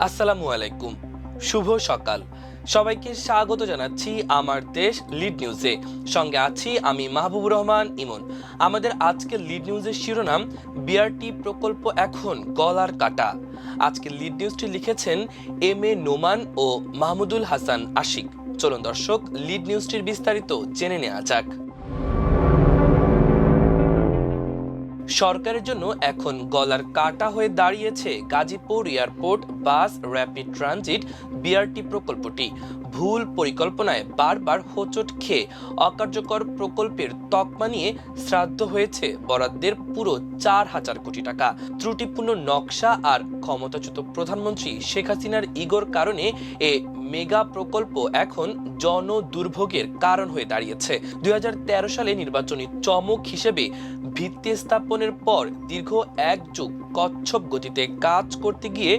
আসসালামু আলাইকুম, শুভ সকাল। সবাইকে স্বাগত জানাচ্ছি আমার দেশ লিড নিউজে। সঙ্গে আছি আমি মাহবুবুর রহমান ইমন। আমাদের আজকের লিড নিউজের শিরোনাম, বিআরটি প্রকল্প এখন গলার কাটা। আজকের লিড নিউজটি লিখেছেন এম এ নোমান ও মাহমুদুল হাসান আশিক। চলুন দর্শক, লিড নিউজটির বিস্তারিত জেনে নেওয়া যাক। সরকারের জন্য এখন গলার কাটা হয়ে দাঁড়িয়েছে গাজীপুর এয়ারপোর্ট বাস র্যাপিড ট্রানজিট বিআরটি প্রকল্পটি। ভুল পরিকল্পনায় বারবার হোঁচট খেয়ে অকার্যকর প্রকল্পের তকমা নিয়ে শ্রাদ্ধ হয়েছে বরাদ্দের পুরো 4,000 কোটি টাকা। ত্রুটিপূর্ণ নকশা আর ক্ষমতাচ্যুত প্রধানমন্ত্রী শেখ হাসিনার ইগোর কারণে এ মেগা প্রকল্প এখন জন দুর্ভোগের কারণ হয়ে দাঁড়িয়েছে। 2013 সালে নির্বাচনী চমক হিসেবে ভিত্তি স্থাপনের পর দীর্ঘ এক যুগ কচ্ছপ গতিতে কাজ করতে গিয়ে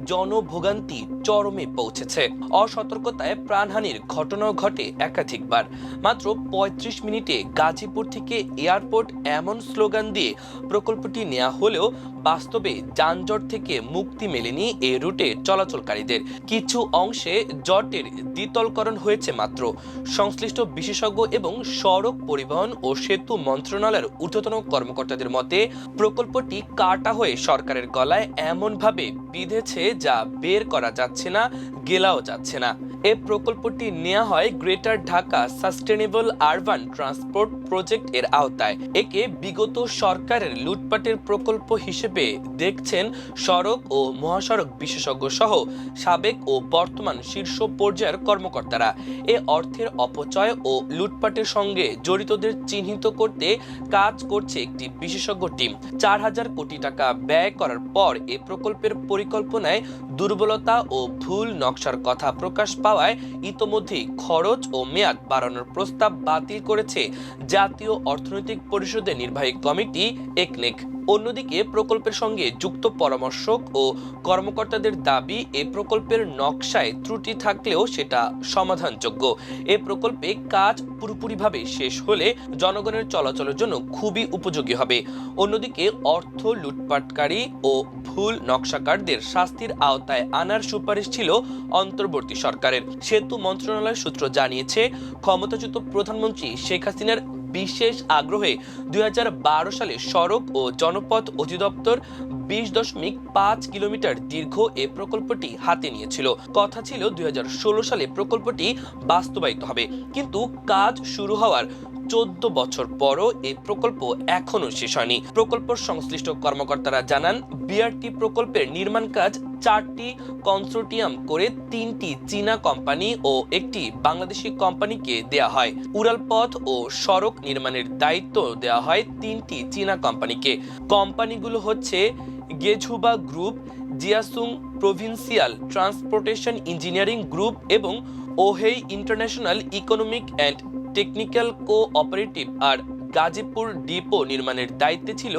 জনভোগান্তি চরমে পৌঁছেছে। অসতর্কতায় প্রাণহানির ঘটনাও ঘটে একাধিকবার। মাত্র 35 মিনিটে গাজীপুর থেকে এয়ারপোর্ট এমন স্লোগান দিয়ে প্রকল্পটি নেওয়া হলেও বাস্তবে যানজট থেকে মুক্তি মেলেনি এ রুটে চলাচলকারীদের। কিছু অংশে জটের দ্বিতলকরণ হয়েছে মাত্র। সংশ্লিষ্ট বিশেষজ্ঞ এবং সড়ক পরিবহন ও সেতু মন্ত্রণালয়ের ঊর্ধ্বতন কর্মকর্তাদের মতে প্রকল্পটি কাটা হয়ে সরকারের গলায় এমনভাবে বিঁধেছে যা বের করা যাচ্ছে না, গেলাও যাচ্ছে না। এই প্রকল্পটি নেওয়া হয় greater Dhaka sustainable urban transport project এর আওতায়। একে বিগত সরকারের লুটপাটের প্রকল্প হিসেবে দেখছেন সড়ক ও মহাসড়ক বিশেষজ্ঞ সহ সাবেক ও বর্তমান শীর্ষ পর্যায়ের কর্মকর্তারা। এ অর্থের অপচয় ও লুটপাটের সঙ্গে জড়িতদের চিহ্নিত করতে কাজ করছে একটি বিশেষজ্ঞ টিম। 4,000 কোটি টাকা ব্যয় করার পর এ প্রকল্পের পরিকল্পনায় দুর্বলতা ও ভুল নকশার কথা প্রকাশ পাওয়ায় ইতোমধ্যেই খরচ ও মেয়াদ বাড়ানোর প্রস্তাব বাতিল করেছে জাতীয় অর্থনৈতিক পরিষদের নির্বাহী কমিটি একনেক। অন্যদিকে প্রকল্পের সঙ্গে যুক্ত পরামর্শক ও কর্মকর্তাদের দাবি, এ প্রকল্পের নকশায় ত্রুটি থাকলেও সেটা সমাধানযোগ্য। এ প্রকল্পে কাজ পুরোপুরিভাবে শেষ হলে জনগণের চলাচলের জন্য খুবই উপযোগী হবে। অন্যদিকে অর্থ লুটপাটকারী ও ভুল নকশাকারদের শাস্তির আওতায় আনার সুপারিশ ছিল অন্তর্বর্তী সরকারের। সেতু মন্ত্রণালয়ের সূত্র জানিয়েছে, ক্ষমতাচ্যুত প্রধানমন্ত্রী শেখ হাসিনার বিশেষ আগ্রহে 2012 সালে সড়ক ও জনপথ অধিদপ্তর 20.5 কিলোমিটার দীর্ঘ এ প্রকল্পটি হাতে নিয়েছিল। কথা ছিল 2016 সালে প্রকল্পটি বাস্তবায়িত হবে, কিন্তু কাজ শুরু হওয়ার 14 বছর পরও এই প্রকল্প এখনো শেষ হয়নি। প্রকল্প সংশ্লিষ্ট কর্মকর্তারা জানান, বিআরটি প্রকল্পের নির্মাণ কাজ 4টি কনসোর্টিয়াম করে 3টি চীনা কোম্পানি ও একটি বাংলাদেশি কোম্পানিকে দেয়া হয়। উড়ালপথ ও সড়ক নির্মাণের দায়িত্ব দেওয়া হয় 3টি চীনা কোম্পানিকে। কোম্পানিগুলো হচ্ছে Gezhouba group, Jiangsu provincial transportation engineering group এবং ওহেই international economic and technical cooperative. আর গাজীপুর ডিপো নির্মাণের দায়িত্বে ছিল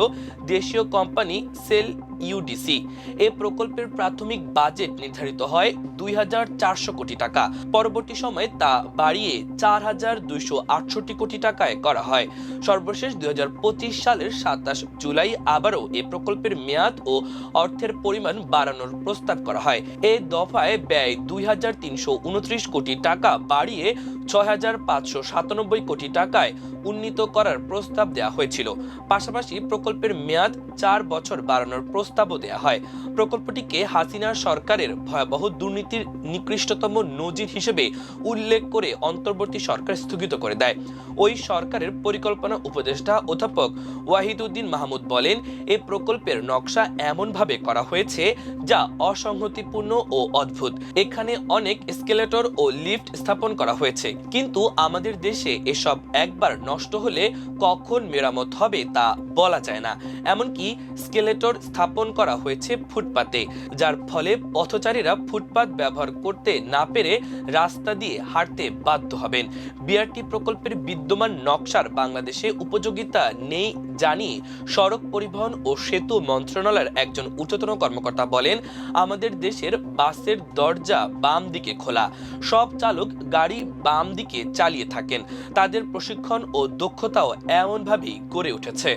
দেশীয় কোম্পানি সেল ইউডিসি। এ প্রকল্পের প্রাথমিক বাজেট নির্ধারিত হয় 2,400 কোটি টাকা। পরবর্তী সময়ে তা বাড়িয়ে 4,268 কোটি টাকায় করা হয়। সর্বশেষ 2025 সালের 27 জুলাই আবারও এ প্রকল্পের মেয়াদ ও অর্থের পরিমাণ বাড়ানোর প্রস্তাব করা হয়। এ দফায় ব্যয় 2,329 কোটি টাকা বাড়িয়ে 6,597 কোটি টাকায় উন্নীত করার প্রস্তাব দেওয়া হয়েছিল। পাশাপাশি প্রকল্পের মেয়াদ 4 বছর বাড়ানোর প্রস্তাবও দেওয়া হয়। প্রকল্পটিকে হাসিনা সরকারের ভয়াবহ দুর্নীতির নিকৃষ্টতম নজির হিসেবে উল্লেখ করে অন্তর্বর্তী সরকার স্থগিত করে দেয়। ওই সরকারের পরিকল্পনা উপদেষ্টা অধ্যাপক ওয়াহিদুদ্দিন মাহমুদ বলেন, এই প্রকল্পের নকশা এমনভাবে করা হয়েছে যা অসংহতিপূর্ণ ও অদ্ভুত। এখানে অনেক এসকেলেটর ও লিফট স্থাপন করা হয়েছে, কিন্তু আমাদের দেশে এসব একবার নষ্ট হলে কখন মেরামত হবে তা বলা যায় না। এমনকি স্কেলেটর স্থাপন করা হয়েছে ফুটপাতে, যার ফলে পথচারীরা ফুটপাত ব্যবহার করতে না পেরে রাস্তা দিয়ে হাঁটতে বাধ্য হবেন। বিআরটি প্রকল্পের বিদ্যমান নকশার বাংলাদেশে উপযোগিতা নেই জানিয়ে সড়ক পরিবহন ও সেতু মন্ত্রণালয়ের একজন ঊর্ধ্বতন কর্মকর্তা বলেন, আমাদের দেশের বাসের দরজা বাম দিকে খোলা। সব চালক গাড়ি বাম দিকে চালিয়ে থাকেন। তাদের প্রশিক্ষণ ও দক্ষতাও এমনভাবেই গড়ে উঠেছে।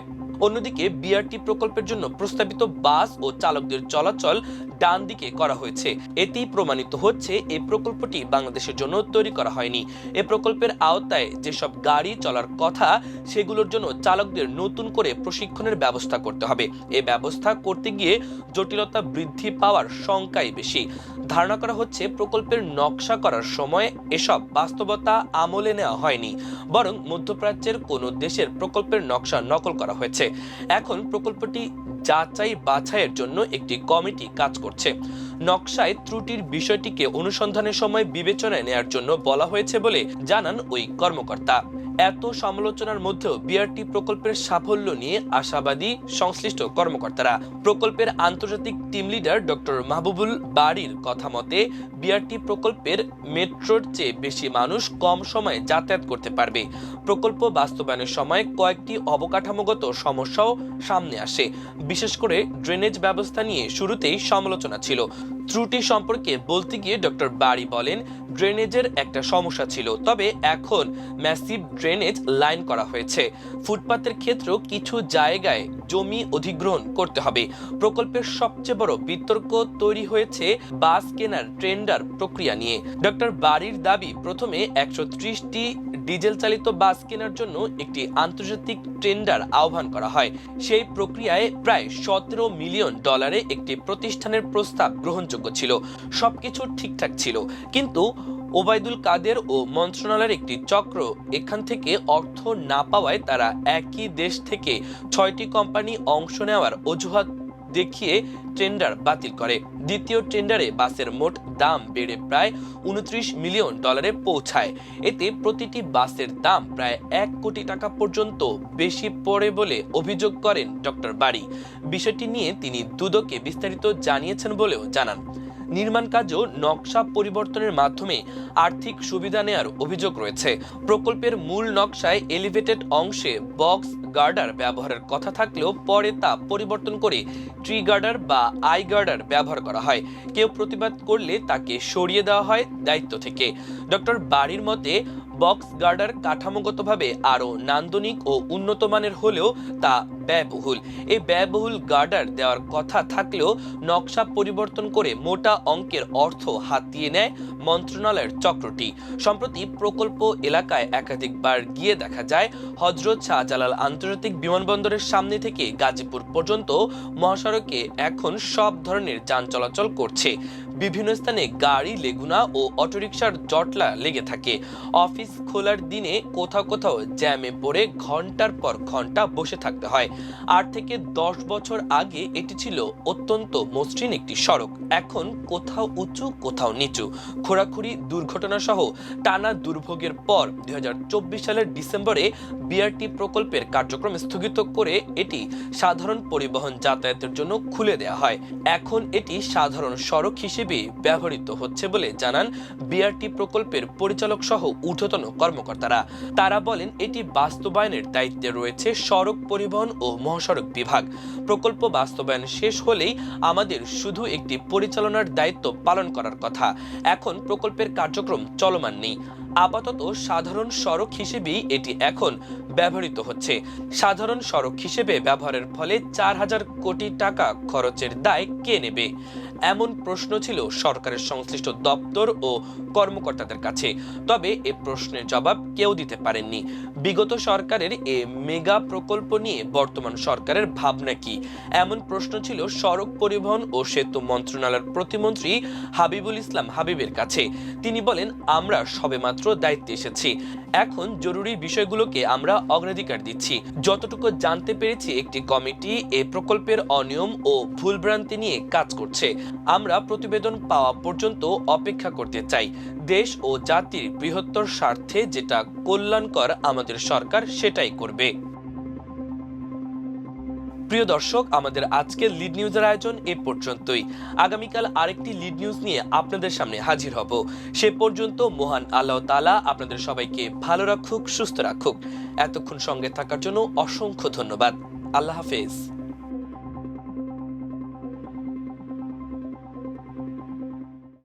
অন্যদিকে বিআরটি প্রকল্পের জন্য প্রস্তাবিত বাস ও চালকদের চলাচল ডান দিকে করা হয়েছে। এতেই প্রমাণিত হচ্ছে এই প্রকল্পটি বাংলাদেশের জন্য তৈরি করা হয়নি। এ প্রকল্পের আওতায় যেসব গাড়ি চলার কথা সেগুলোর জন্য চালকদের নতুন করে প্রশিক্ষণের ব্যবস্থা করতে হবে। এই ব্যবস্থা করতে গিয়ে জটিলতা বৃদ্ধি পাওয়ার শঙ্কাই বেশি। ধারণা করা হচ্ছে প্রকল্পের নকশা করার সময় এসব বাস্তবতা আমলে নেওয়া হয়নি, বরং মধ্যপ্রাচ্যের কোনো দেশের প্রকল্পের নকশা নকল করা হয়েছে। এখন প্রকল্পটি যাচাই বাছাইয়ের জন্য একটি কমিটি কাজ করছে। নকশায় ত্রুটির বিষয়টিকে অনুসন্ধানের সময় বিবেচনায় নেওয়ার জন্য বলা হয়েছে বলে জানান ওই কর্মকর্তা। এত সমালোচনার মধ্যেও বিআরটি প্রকল্পের সাফল্য নিয়ে আশাবাদী সংশ্লিষ্ট কর্মকর্তারা। প্রকল্পের আন্তর্জাতিক টিম লিডার ডক্টর মাহবুবুল বারীর কথা মতে বিআরটি প্রকল্পের মেট্রোর চেয়ে বেশি মানুষ কম সময়ে যাতায়াত করতে পারবে। প্রকল্প বাস্তবায়নের সময় কয়েকটি অবকাঠামোগত সমস্যাও সামনে আসে। বিশেষ করে ড্রেনেজ ব্যবস্থা নিয়ে শুরুতেই সমালোচনা ছিল। ত্রুটি সম্পর্কে বলতে গিয়ে ডক্টর বারী বলেন, ড্রেনেজের একটা সমস্যা ছিল, তবে এখন ম্যাসিভ ড্রেনেজ লাইন করা হয়েছে। ফুটপাতের ক্ষেত্রেও কিছু জায়গায় জমি অধিগ্রহণ করতে হবে। প্রকল্পের সবচেয়ে বড় বিতর্ক তৈরি হয়েছে বাস কেনার টেন্ডার প্রক্রিয়া নিয়ে। ডক্টর বারীর দাবি, প্রথমে 130টি ডিজেল চালিত বাস কেনার জন্য একটি আন্তর্জাতিক টেন্ডার আহ্বান করা হয়। সেই প্রক্রিয়ায় প্রায় $17 মিলিয়ন একটি প্রতিষ্ঠানের প্রস্তাব গ্রহণযোগ্য ছিল। সবকিছু ঠিকঠাক ছিল, কিন্তু ওবায়দুল কাদের ও মন্ত্রণালয়ের একটি চক্র এখান থেকে অর্থ না পাওয়ায় তারা একই দেশ থেকে 6টি কোম্পানি অংশ নেওয়ার অজুহাত দেখিয়ে টেন্ডার বাতিল করে। দ্বিতীয় টেন্ডারে বাসের মোট দাম বেড়ে প্রায় $29 মিলিয়ন পৌঁছায়। এতে প্রতিটি বাসের দাম প্রায় $1 কোটি পর্যন্ত বেশি পড়ে বলে অভিযোগ করেন ডক্টর বারী। বিষয়টি নিয়ে তিনি দুদকে বিস্তারিত জানিয়েছেন বলেও জানান। নির্মাণ কাজও নকশা পরিবর্তনের মাধ্যমে আর্থিক সুবিধা নেওয়ার অভিযোগ রয়েছে। প্রকল্পের মূল নকশায় এলিভেটেড অংশে বক্স গার্ডার ব্যবহারের কথা থাকলেও পরে তা পরিবর্তন করে ট্রি গার্ডার বা আই গার্ডার ব্যবহার করা হয়। কেউ প্রতিবাদ করলে তাকে সরিয়ে দেওয়া হয় দায়িত্ব থেকে। ডক্টর বারীর মতে বক্স গার্ডার কাঠামোগতভাবে আরো নান্দনিক ও উন্নত মানের হলেও তা ব্যয়বহুল। এই ব্যয়বহুল গার্ডার দেওয়ার কথা থাকলেও নকশা পরিবর্তন করে মোটা অঙ্কের অর্থ হাতিয়ে নেয় মন্ত্রণালয়ের চক্রটি। সম্প্রতি প্রকল্প এলাকায় একাধিকবার গিয়ে দেখা যায় হযরত শাহজালাল আন্তর্জাতিক বিমানবন্দরের সামনে থেকে গাজীপুর পর্যন্ত মহাসড়কে এখন সব ধরনের যান চলাচল করছে। বিভিন্ন স্থানে গাড়ি, লেগুনা ও অটোরিকশার জটলা লেগে থাকে। অফিস খোলার দিনে কোথাও কোথাও জ্যামে পড়ে ঘন্টার পর ঘন্টা বসে থাকতে হয়। 8 থেকে 10 বছর আগে এটি ছিল অত্যন্ত মসৃণ একটি সড়ক। এখন কোথাও উঁচু, কোথাও নিচু, খোঁড়াখুঁড়ি, দুর্ঘটনা সহ টানা দুর্ভোগের পর 2024 সালের ডিসেম্বরে বিআরটি প্রকল্পের কার্যক্রম স্থগিত করে এটি সাধারণ পরিবহন যাতায়াতের জন্য খুলে দেওয়া হয়। এখন এটি সাধারণ সড়ক হিসেবে ব্যবহৃত হচ্ছে বলে জানান বিআরটি প্রকল্পের পরিচালক সহ ঊর্ধ্বতন কর্মকর্তারা। তারা বলেন, এটি বাস্তবায়নের দায়িত্বে রয়েছে সড়ক পরিবহন ও মহাসড়ক বিভাগ। প্রকল্প বাস্তবায়ন শেষ হলেই আমাদের শুধু একটি পরিচালনার দায়িত্ব পালন করার কথা। এখন প্রকল্পের কার্যক্রম চলমান নেই। আপাতত সাধারণ সড়ক হিসেবেই এটি এখন ব্যবহৃত হচ্ছে। সাধারণ সড়ক হিসেবে ব্যবহারের ফলে 4000 কোটি টাকা খরচের দায় কে নেবে? এমন প্রশ্ন ছিল সরকারের সংশ্লিষ্ট দপ্তর ও কর্মকর্তাদের কাছে। তবে এ প্রশ্নের জবাব কেউ দিতে পারেননি। বিগত সরকারের এ মেগা প্রকল্প নিয়ে বর্তমান সরকারের ভাবনা কি, এমন প্রশ্ন ছিল সড়ক পরিবহন ও সেতু মন্ত্রণালয়ের প্রতিমন্ত্রী হাবিবুল ইসলাম হাবিবের কাছে। তিনি বলেন, আমরা সবেমাত্র দায়িত্বে এসেছি। এখন জরুরি বিষয়গুলোকে আমরা অগ্রাধিকার দিচ্ছি। যতটুকু জানতে পেরেছি, একটি কমিটি এই প্রকল্পের অনিয়ম ও ভুলভ্রান্তি নিয়ে কাজ করছে। আমরা প্রতিবেদন পাওয়া পর্যন্ত অপেক্ষা করতে চাই। দেশ ও জাতির বৃহত্তর স্বার্থে যেটা কল্যাণকর আমাদের সরকার সেটাই করবে। প্রিয় দর্শক, আমাদের আজকের লিড নিউজের আয়োজন এ পর্যন্তই। আগামীকাল আরেকটি লিড নিউজ নিয়ে আপনাদের সামনে হাজির হব। সে পর্যন্ত মহান আল্লাহ তাআলা আপনাদের সবাইকে ভালো রাখুক, সুস্থ রাখুক। এতক্ষণ সঙ্গে থাকার জন্য অসংখ্য ধন্যবাদ। আল্লাহ হাফেজ।